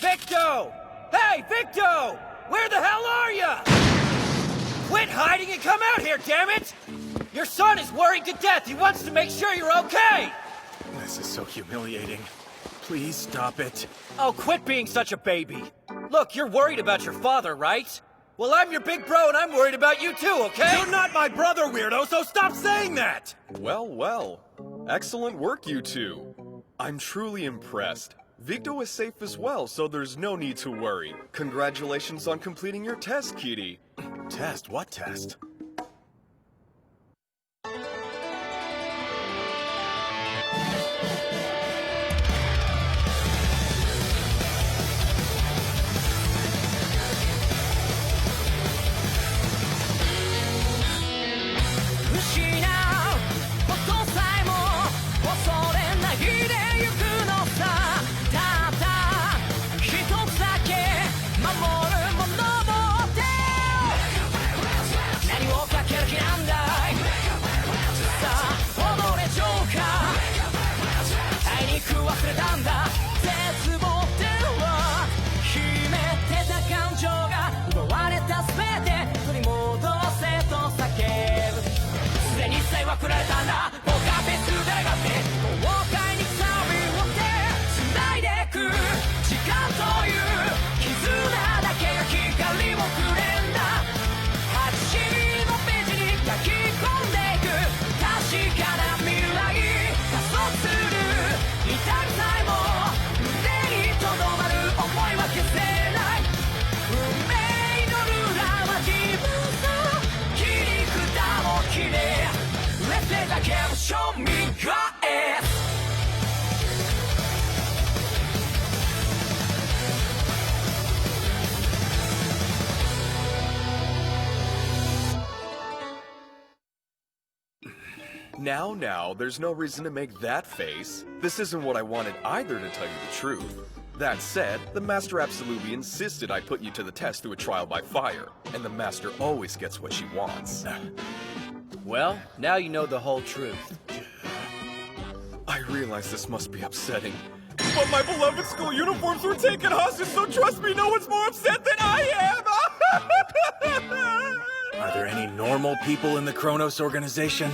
Victo! Hey, Victo! Where the hell are ya? Quit hiding and come out here, damn it! Your son is worried to death. He wants to make sure you're okay! This is so humiliating. Please stop it. Oh, quit being such a baby. Look, you're worried about your father, right? Well, I'm your big bro and I'm worried about you too, okay? You're not my brother, weirdo, so stop saying that! Well, well. Excellent work, you two. I'm truly impressed. Victo is safe as well, so there's no need to worry. Congratulations on completing your test, Kitty. Test? What test? Now, there's no reason to make that face. This isn't what I wanted either, to tell you the truth. That said, the Master absolutely insisted I put you to the test through a trial by fire, and the Master always gets what she wants. Well, now you know the whole truth. I realize this must be upsetting, but my beloved school uniforms were taken hostage, so trust me, no one's more upset than I am! Are there any normal people in the Chronos organization?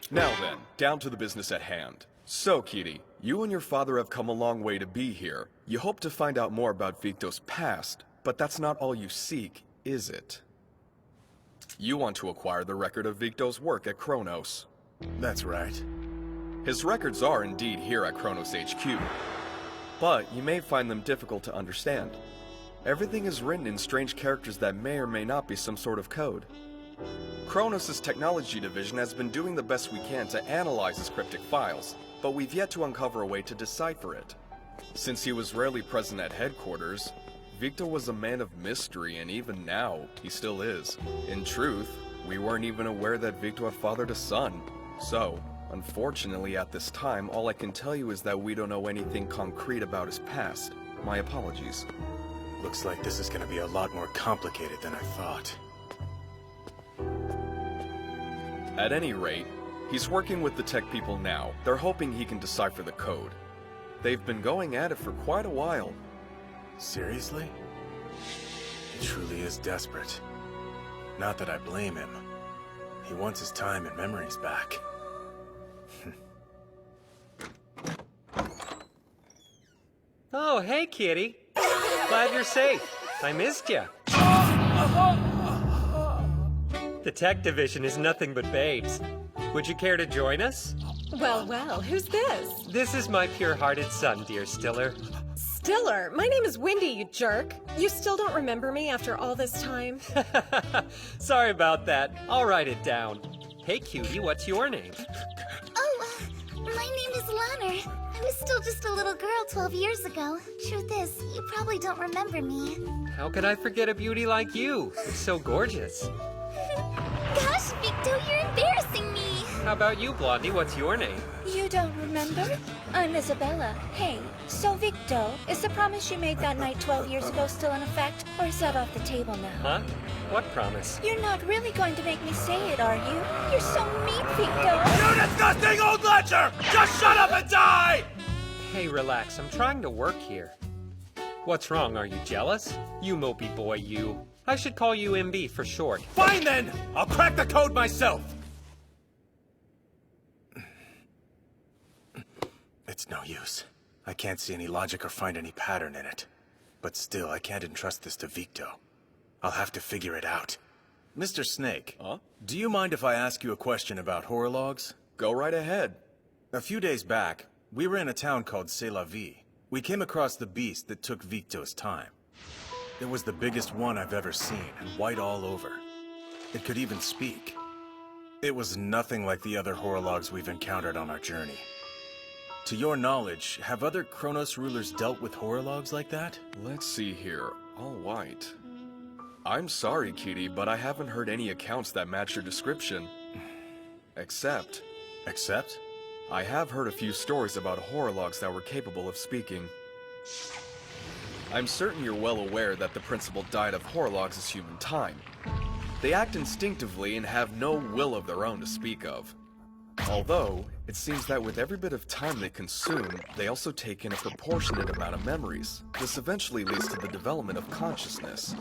Now then, down to the business at hand. So, Kitty, you and your father have come a long way to be here. You hope to find out more about Victo's past, but that's not all you seek, is it? You want to acquire the record of Victo's work at Chronos. That's right. His records are indeed here at Chronos HQ, but you may find them difficult to understand. Everything is written in strange characters that may or may not be some sort of code. Chronos' technology division has been doing the best we can to analyze his cryptic files, but we've yet to uncover a way to decipher it. Since he was rarely present at headquarters, Victo was a man of mystery, and even now, he still is. In truth, we weren't even aware that Victo had fathered a son. So, unfortunately at this time, all I can tell you is that we don't know anything concrete about his past. My apologies. Looks like this is gonna be a lot more complicated than I thought. At any rate, he's working with the tech people now. They're hoping he can decipher the code. They've been going at it for quite a while. Seriously? He truly is desperate. Not that I blame him. He wants his time and memories back. Oh, hey, Kitty. Glad you're safe. I missed you. The tech division is nothing but babes. Would you care to join us? Well, well, who's this? This is my pure-hearted son, dear Stiller. Stiller? My name is Wendy, you jerk. You still don't remember me after all this time? Sorry about that. I'll write it down. Hey, cutie, what's your name? Oh, my name is Lanner. I was still just a little girl 12 years ago. Truth is, you probably don't remember me. How could I forget a beauty like you? It's so gorgeous. Gosh, Victo, you're embarrassing me. How about you, Blondie? What's your name? You don't remember? I'm Isabella. Hey, so Victo, is the promise you made that night 12 years ago still in effect? Or is that off the table now? Huh? What promise? You're not really going to make me say it, are you? You're so mean, Victo. You disgusting old ledger! Just shut up and die! Hey, relax. I'm trying to work here. What's wrong? Are you jealous? You mopey boy, you. I should call you MB for short. Fine then! I'll crack the code myself! It's no use. I can't see any logic or find any pattern in it. But still, I can't entrust this to Victo. I'll have to figure it out. Mr. Snake, do you mind if I ask you a question about horror logs? Go right ahead. A few days back, we were in a town called C'est la Vie. We came across the beast that took Victo's time. It was the biggest one I've ever seen, and white all over. It could even speak. It was nothing like the other horror logs we've encountered on our journey. To your knowledge, have other Chronos Rulers dealt with horror logs like that? Let's see here. All white. I'm sorry, Kitty, but I haven't heard any accounts that match your description. Except... Except? I have heard a few stories about horror logs that were capable of speaking. I'm certain you're well aware that the principal diet of horror logs is human time. They act instinctively and have no will of their own to speak of. Although, it seems that with every bit of time they consume, they also take in a proportionate amount of memories. This eventually leads to the development of consciousness.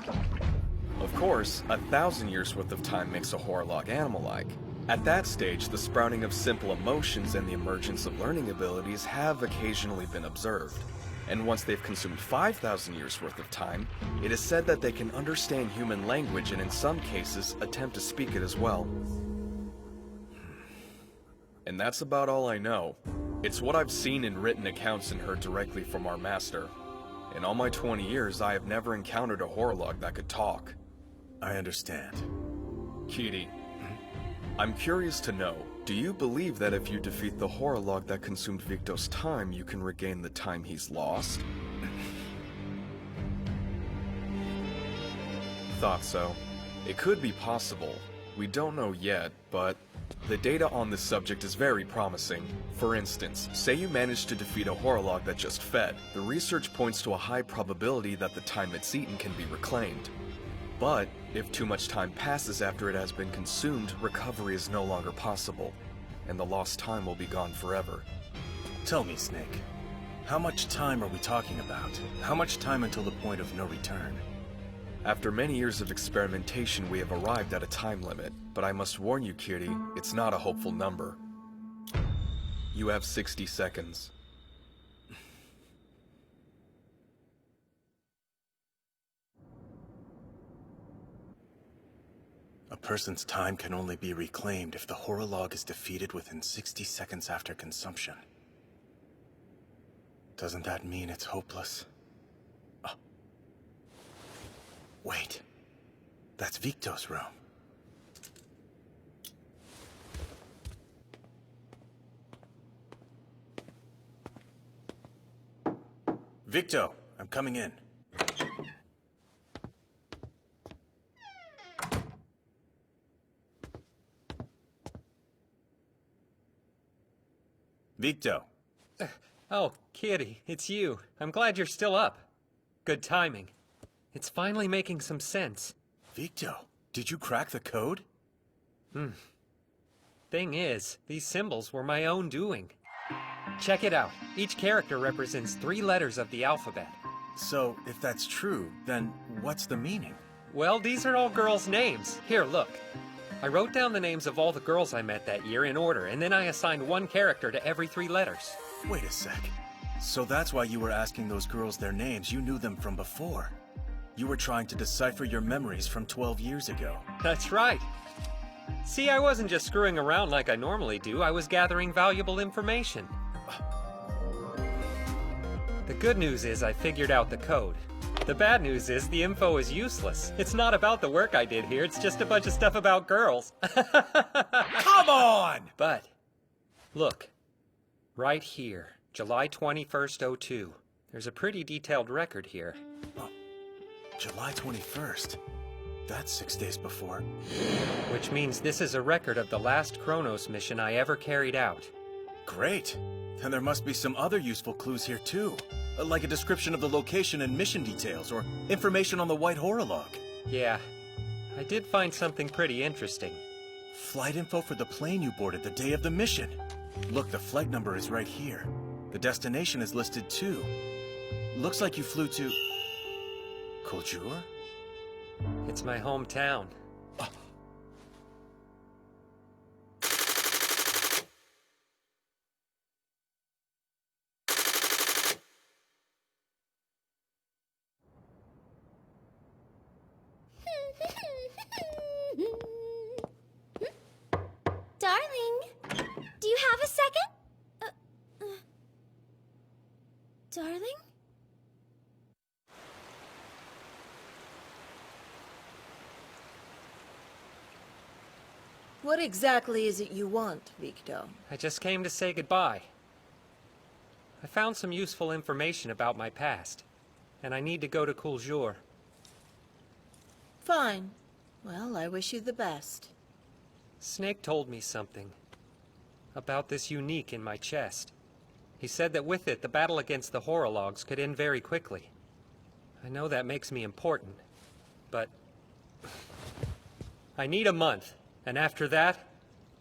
Of course, 1,000 years worth of time makes a horror log animal-like. At that stage, the sprouting of simple emotions and the emergence of learning abilities have occasionally been observed. And once they've consumed 5,000 years worth of time, it is said that they can understand human language and in some cases attempt to speak it as well. And that's about all I know. It's what I've seen in written accounts and heard directly from our master. In all my 20 years, I have never encountered a horror log that could talk. I understand. Kitty, I'm curious to know, do you believe that if you defeat the horror log that consumed Victo's time, you can regain the time he's lost? Thought so. It could be possible. We don't know yet, but the data on this subject is very promising. For instance, say you manage to defeat a horror log that just fed. The research points to a high probability that the time it's eaten can be reclaimed. But if too much time passes after it has been consumed, recovery is no longer possible, and the lost time will be gone forever. Tell me, Snake, how much time are we talking about? How much time until the point of no return? After many years of experimentation, we have arrived at a time limit, but I must warn you, Kitty, it's not a hopeful number. You have 60 seconds. A person's time can only be reclaimed if the horror log is defeated within 60 seconds after consumption. Doesn't that mean it's hopeless? Oh. Wait. That's Victo's room. Victo, I'm coming in. Victo. Oh, Kitty, it's you. I'm glad you're still up. Good timing. It's finally making some sense. Victo, did you crack the code? Thing is, these symbols were my own doing. Check it out. Each character represents 3 letters of the alphabet. So, if that's true, then what's the meaning? Well, these are all girls' names. Here, look. I wrote down the names of all the girls I met that year in order, and then I assigned one character to every 3 letters. Wait a sec. So that's why you were asking those girls their names. You knew them from before. You were trying to decipher your memories from 12 years ago. That's right. See, I wasn't just screwing around like I normally do. I was gathering valuable information. The good news is I figured out the code. The bad news is the info is useless. It's not about the work I did here, it's just a bunch of stuff about girls. Come on! But, look, right here, July 21st, 02. There's a pretty detailed record here. July 21st. That's 6 days before. Which means this is a record of the last Chronos mission I ever carried out. Great. Then there must be some other useful clues here too. Like a description of the location and mission details, or information on the white horror log. Yeah, I did find something pretty interesting. Flight info for the plane you boarded the day of the mission. Look, the flight number is right here. The destination is listed too. Looks like you flew to... Koljur? It's my hometown. Darling, do you have a second? Darling? What exactly is it you want, Victor? I just came to say goodbye. I found some useful information about my past, and I need to go to Koljur. Fine. Well, I wish you the best. Snake told me something about this unique in my chest. He said that with it, the battle against the Horologs could end very quickly. I know that makes me important, but I need a month, and after that,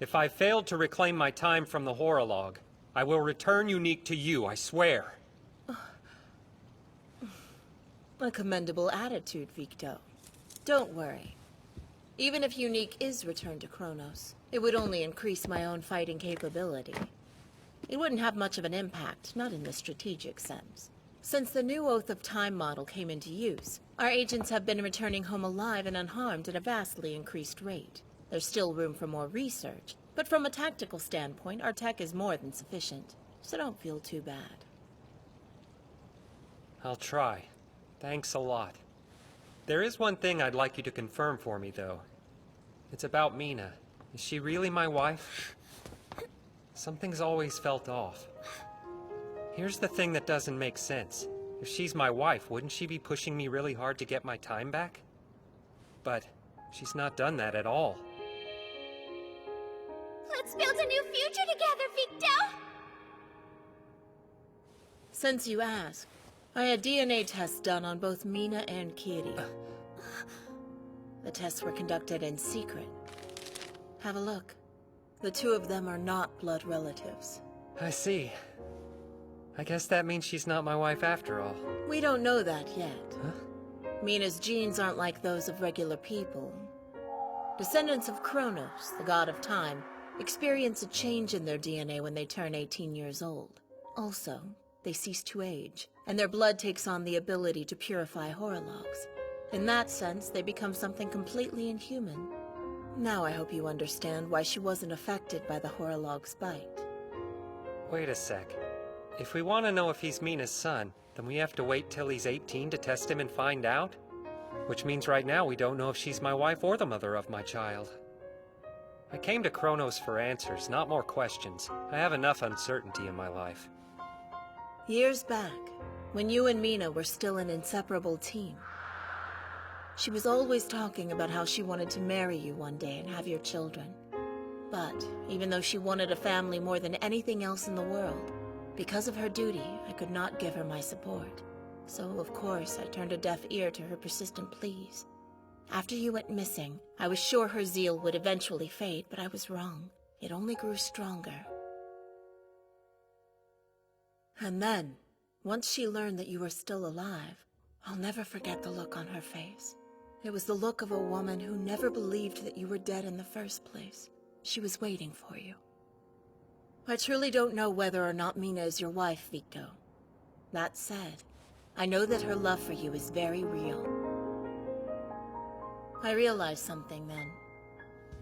if I failed to reclaim my time from the Horolog, I will return Unique to you, I swear. A commendable attitude, Victor. Don't worry. Even if Unique is returned to Chronos, it would only increase my own fighting capability. It wouldn't have much of an impact, not in the strategic sense. Since the new Oath of Time model came into use, our agents have been returning home alive and unharmed at a vastly increased rate. There's still room for more research, but from a tactical standpoint, our tech is more than sufficient, so don't feel too bad. I'll try. Thanks a lot. There is one thing I'd like you to confirm for me, though. It's about Mina. Is she really my wife? Something's always felt off. Here's the thing that doesn't make sense. If she's my wife, wouldn't she be pushing me really hard to get my time back? But she's not done that at all. Let's build a new future together, Victor! Since you ask, I had DNA tests done on both Mina and Kiri. The tests were conducted in secret. Have a look. The two of them are not blood relatives. I see. I guess that means she's not my wife after all. We don't know that yet. Huh? Mina's genes aren't like those of regular people. Descendants of Chronos, the god of time, experience a change in their DNA when they turn 18 years old. Also, they cease to age, and their blood takes on the ability to purify Horologs. In that sense, they become something completely inhuman. Now I hope you understand why she wasn't affected by the Horolog's bite. Wait a sec. If we want to know if he's Mina's son, then we have to wait till he's 18 to test him and find out? Which means right now we don't know if she's my wife or the mother of my child. I came to Chronos for answers, not more questions. I have enough uncertainty in my life. Years back, when you and Mina were still an inseparable team, she was always talking about how she wanted to marry you one day and have your children. But even though she wanted a family more than anything else in the world, because of her duty, I could not give her my support. So, of course, I turned a deaf ear to her persistent pleas. After you went missing, I was sure her zeal would eventually fade, but I was wrong. It only grew stronger. And then, once she learned that you were still alive, I'll never forget the look on her face. It was the look of a woman who never believed that you were dead in the first place. She was waiting for you. I truly don't know whether or not Mina is your wife, Victor. That said, I know that her love for you is very real. I realized something then.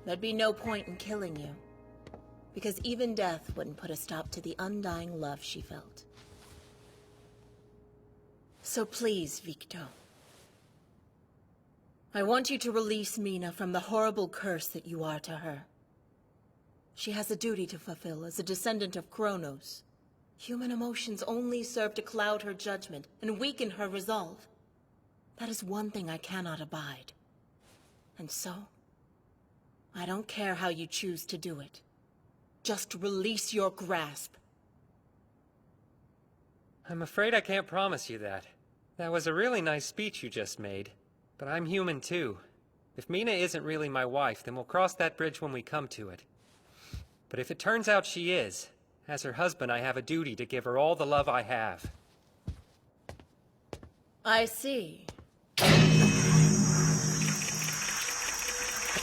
There'd be no point in killing you, because even death wouldn't put a stop to the undying love she felt. So please, Victor, I want you to release Mina from the horrible curse that you are to her. She has a duty to fulfill as a descendant of Chronos. Human emotions only serve to cloud her judgment and weaken her resolve. That is one thing I cannot abide. And so, I don't care how you choose to do it. Just release your grasp. I'm afraid I can't promise you that. That was a really nice speech you just made. But I'm human too. If Mina isn't really my wife, then we'll cross that bridge when we come to it. But if it turns out she is, as her husband I have a duty to give her all the love I have. I see.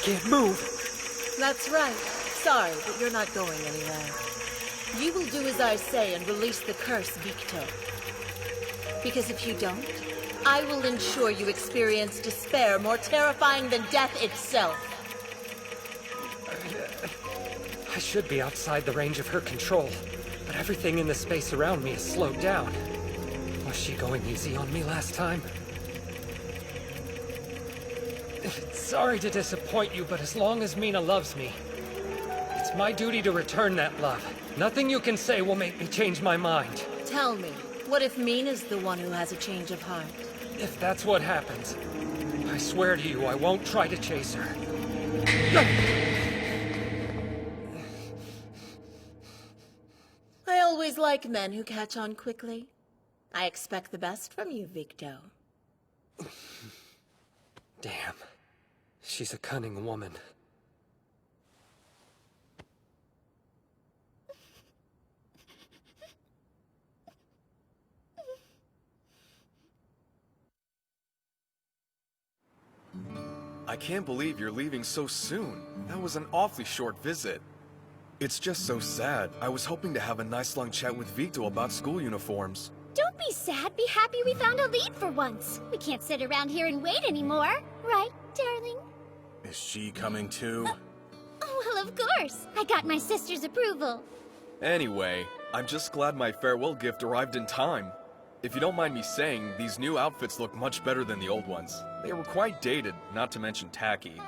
can't move. That's right. Sorry, but you're not going anywhere. You will do as I say and release the curse, Victo. Because if you don't, I will ensure you experience despair more terrifying than death itself. I should be outside the range of her control, but everything in the space around me is slowed down. Was she going easy on me last time? Sorry to disappoint you, but as long as Mina loves me, it's my duty to return that love. Nothing you can say will make me change my mind. Tell me, what if Mina's the one who has a change of heart? If that's what happens, I swear to you I won't try to chase her. I always like men who catch on quickly. I expect the best from you, Victo. Damn. She's a cunning woman. I can't believe you're leaving so soon. That was an awfully short visit. It's just so sad. I was hoping to have a nice long chat with Victo about school uniforms. Don't be sad. Be happy we found a lead for once. We can't sit around here and wait anymore. Right, darling? Is she coming too? Oh, well, of course. I got my sister's approval. Anyway, I'm just glad my farewell gift arrived in time. If you don't mind me saying, these new outfits look much better than the old ones. They were quite dated, not to mention tacky.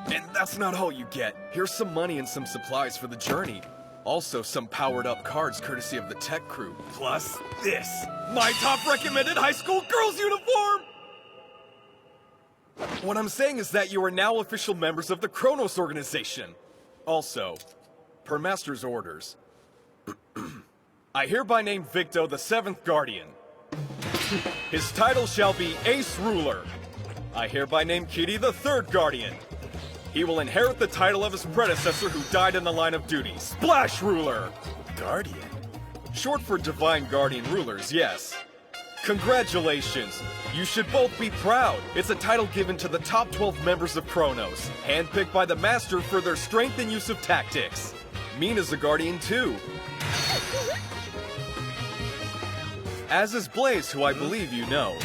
And that's not all you get. Here's some money and some supplies for the journey. Also, some powered-up cards courtesy of the tech crew. Plus, this! My top recommended high school girls' uniform! What I'm saying is that you are now official members of the Chronos organization. Also, per Master's orders, I hereby name Victo the 7th Guardian. His title shall be Ace Ruler. I hereby name Kitty the 3rd Guardian. He will inherit the title of his predecessor who died in the line of duty, Splash Ruler. Guardian? Short for Divine Guardian Rulers, yes. Congratulations! You should both be proud. It's a title given to the top 12 members of Chronos, handpicked by the Master for their strength and use of tactics. Mina's a Guardian too. As is Blaze, who I believe you know.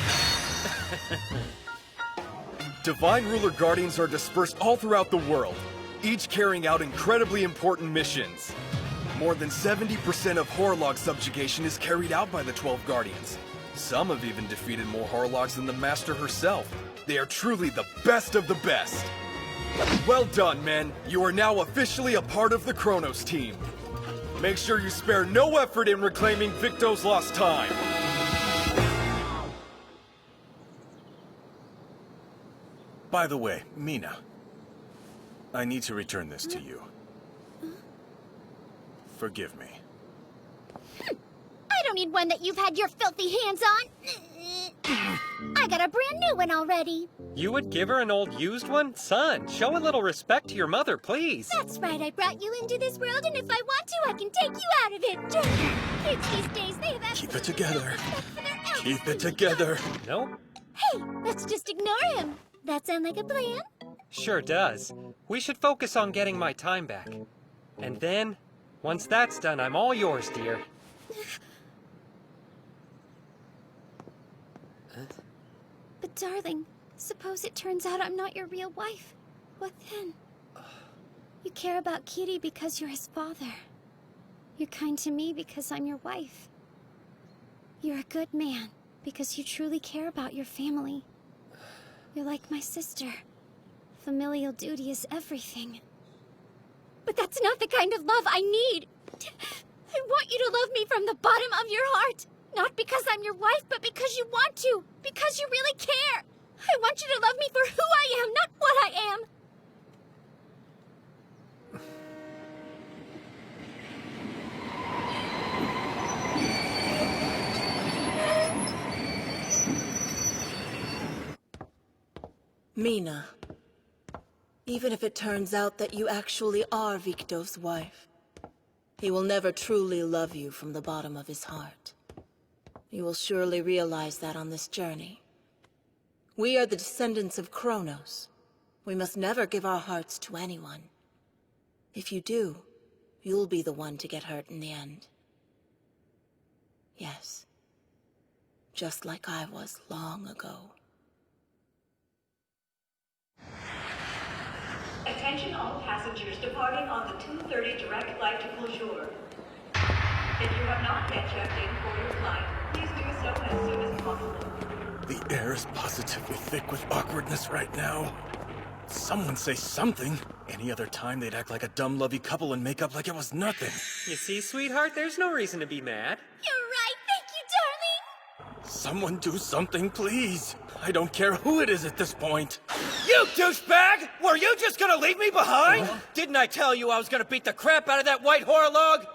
Divine Ruler Guardians are dispersed all throughout the world, each carrying out incredibly important missions. More than 70% of Horlog subjugation is carried out by the 12 Guardians. Some have even defeated more Horlogs than the Master herself. They are truly the best of the best. Well done, men. You are now officially a part of the Chronos team. Make sure you spare no effort in reclaiming Victo's lost time. By the way, Mina, I need to return this to you. Forgive me. I don't need one that you've had your filthy hands on. I got a brand new one already. You would give her an old used one? Son, show a little respect to your mother, please. That's right, I brought you into this world, and if I want to, I can take you out of it. Kids these days, they have Keep it together. for their elders. Keep it together. Nope. Hey, let's just ignore him. That sound like a plan? Sure does. We should focus on getting my time back. And then, once that's done, I'm all yours, dear. But darling, suppose it turns out I'm not your real wife. What then? You care about Kitty because you're his father. You're kind to me because I'm your wife. You're a good man because you truly care about your family. You're like my sister. Familial duty is everything. But that's not the kind of love I need. I want you to love me from the bottom of your heart. Not because I'm your wife, but because you want to. Because you really care. I want you to love me for who I am, not what I am. Mina, even if it turns out that you actually are Victo's wife, he will never truly love you from the bottom of his heart. You will surely realize that on this journey. We are the descendants of Chronos. We must never give our hearts to anyone. If you do, you'll be the one to get hurt in the end. Yes. Just like I was long ago. Attention all passengers departing on the 2:30 direct flight to Closure. If you have not yet checked in for your flight, please do so as soon as possible. The air is positively thick with awkwardness right now. Someone say something. Any other time they'd act like a dumb lovey couple and make up like it was nothing. You see, sweetheart, there's no reason to be mad. You're right, thank you, darling! Someone do something, please. I don't care who it is at this point. You douchebag! Were you just gonna leave me behind? Didn't I tell you I was gonna beat the crap out of that white horolog?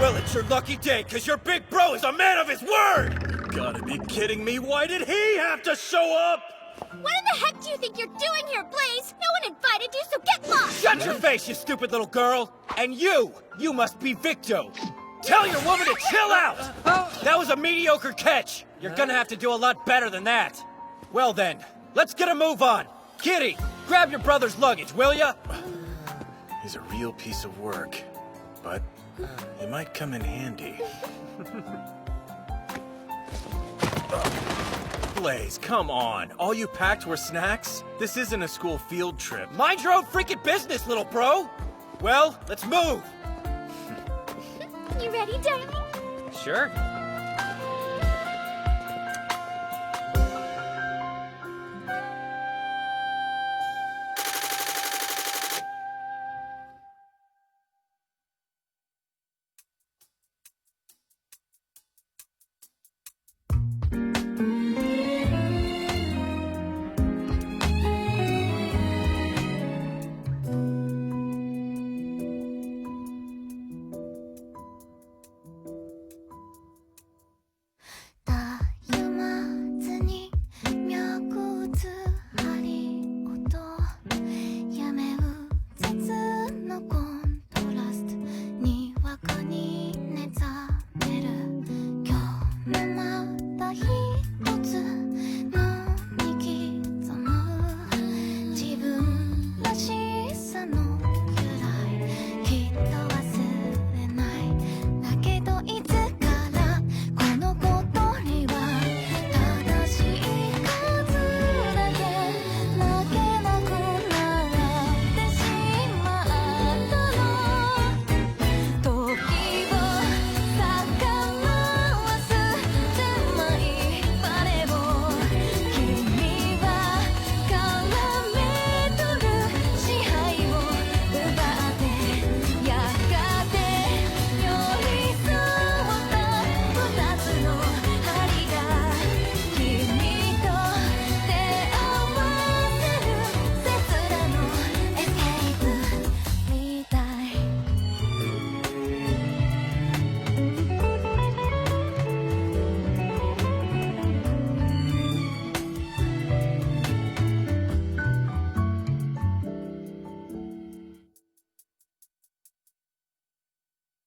Well, it's your lucky day, because your big bro is a man of his word! You gotta be kidding me. Why did he have to show up? What in the heck do you think you're doing here, Blaze? No one invited you, so get lost! Shut your face, you stupid little girl! And you must be Victo. Tell your woman to chill out! That was a mediocre catch. You're gonna have to do a lot better than that. Well then, let's get a move on. Kitty, grab your brother's luggage, will ya? He's a real piece of work, but he might come in handy. Blaze, come on. All you packed were snacks? This isn't a school field trip. Mind your own freaking business, little bro. Well, let's move. You ready, darling? Sure.